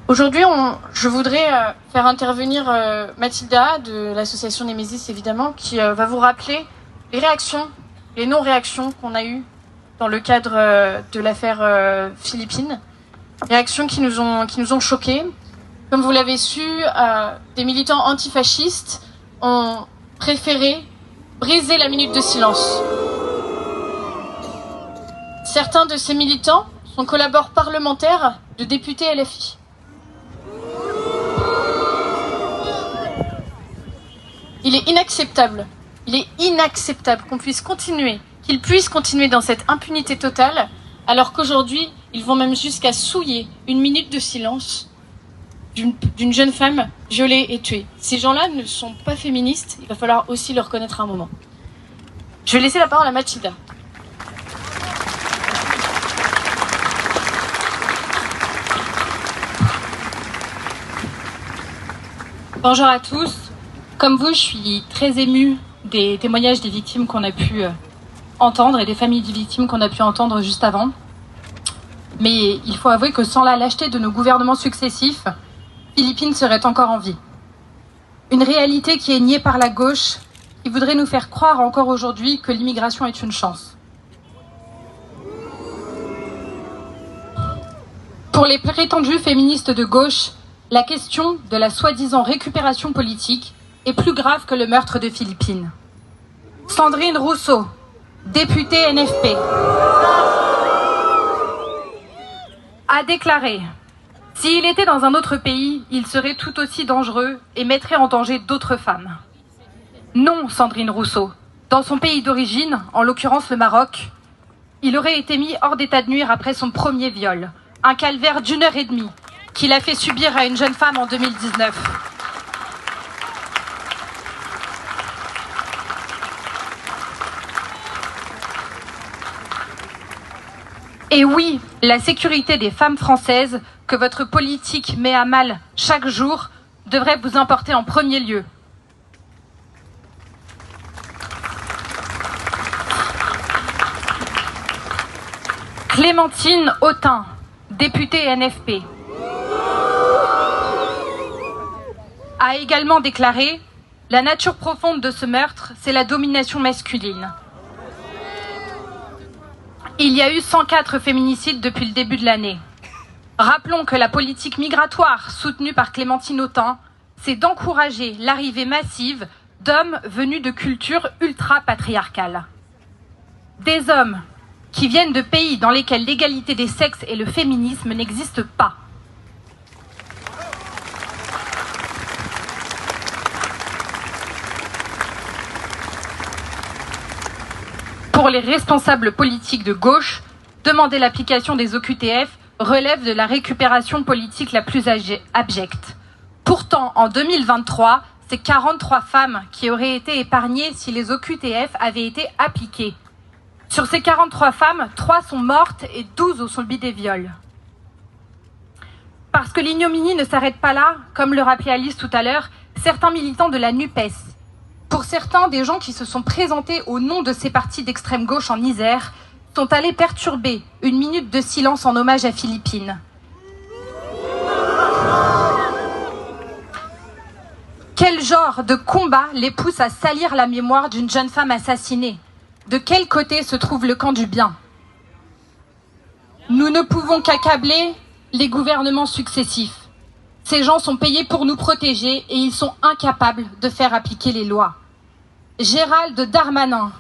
Aujourd'hui, je voudrais faire intervenir Mathilda de l'association Némésis, évidemment, qui va vous rappeler les réactions, les non-réactions qu'on a eues dans le cadre de l'affaire Philippines. Réactions qui nous ont choqués. Comme vous l'avez su, des militants antifascistes ont préféré briser la minute de silence. Certains de ces militants sont collaborateurs parlementaires de députés LFI. Il est inacceptable qu'on puisse continuer, qu'ils puissent continuer dans cette impunité totale, alors qu'aujourd'hui, ils vont même jusqu'à souiller une minute de silence d'une jeune femme violée et tuée. Ces gens-là ne sont pas féministes, il va falloir aussi le reconnaître à un moment. Je vais laisser la parole à Mathilda. Bonjour à tous. Comme vous, je suis très émue des témoignages des victimes qu'on a pu entendre et des familles des victimes qu'on a pu entendre juste avant. Mais il faut avouer que sans la lâcheté de nos gouvernements successifs, Philippines serait encore en vie. Une réalité qui est niée par la gauche, qui voudrait nous faire croire encore aujourd'hui que l'immigration est une chance. Pour les prétendus féministes de gauche, la question de la soi-disant récupération politique est plus grave que le meurtre de Philippines. Sandrine Rousseau, députée NFP, a déclaré « S'il était dans un autre pays, il serait tout aussi dangereux et mettrait en danger d'autres femmes. » Non, Sandrine Rousseau. Dans son pays d'origine, en l'occurrence le Maroc, il aurait été mis hors d'état de nuire après son premier viol. Un calvaire d'1 heure et demie qu'il a fait subir à une jeune femme en 2019. Et oui, la sécurité des femmes françaises que votre politique met à mal chaque jour devrait vous importer en premier lieu. Clémentine Autain, députée NFP, a également déclaré « La nature profonde de ce meurtre, c'est la domination masculine ». Il y a eu 104 féminicides depuis le début de l'année. Rappelons que la politique migratoire soutenue par Clémentine Autain, c'est d'encourager l'arrivée massive d'hommes venus de cultures ultra-patriarcales. Des hommes qui viennent de pays dans lesquels l'égalité des sexes et le féminisme n'existent pas. Pour les responsables politiques de gauche, demander l'application des OQTF relève de la récupération politique la plus abjecte. Pourtant, en 2023, c'est 43 femmes qui auraient été épargnées si les OQTF avaient été appliqués. Sur ces 43 femmes, 3 sont mortes et 12 ont subi des viols. Parce que l'ignominie ne s'arrête pas là, comme le rappelait Alice tout à l'heure, certains militants de la NUPES, pour certains, des gens qui se sont présentés au nom de ces partis d'extrême gauche en Isère, sont allés perturber une minute de silence en hommage à Philippines. Quel genre de combat les pousse à salir la mémoire d'une jeune femme assassinée? De quel côté se trouve le camp du bien? Nous ne pouvons qu'accabler les gouvernements successifs. Ces gens sont payés pour nous protéger et ils sont incapables de faire appliquer les lois. Gérald Darmanin,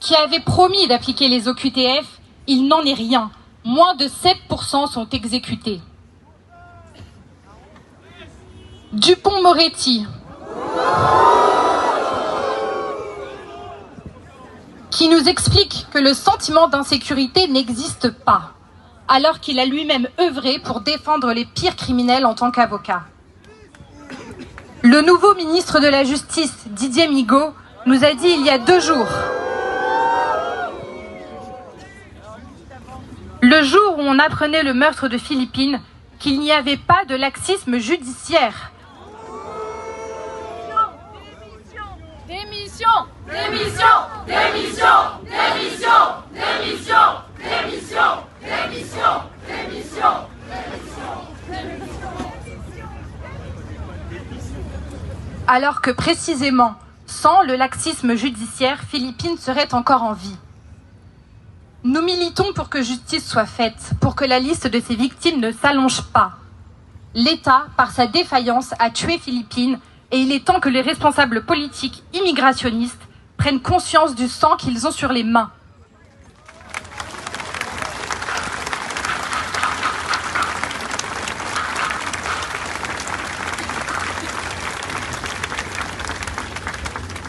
qui avait promis d'appliquer les OQTF, il n'en est rien. Moins de 7% sont exécutés. Dupond-Moretti, qui nous explique que le sentiment d'insécurité n'existe pas, alors qu'il a lui-même œuvré pour défendre les pires criminels en tant qu'avocat. Le nouveau ministre de la Justice, Didier Migaud, nous a dit il y a 2 jours, le jour où on apprenait le meurtre de Philippines, qu'il n'y avait pas de laxisme judiciaire. Démission! Démission! Démission! Démission! Démission! Démission! Démission! alors que précisément, sans le laxisme judiciaire, Philippine serait encore en vie. Nous militons pour que justice soit faite, pour que la liste de ces victimes ne s'allonge pas. L'État, par sa défaillance, a tué Philippine et il est temps que les responsables politiques immigrationnistes prennent conscience du sang qu'ils ont sur les mains.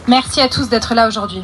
Merci à tous d'être là aujourd'hui.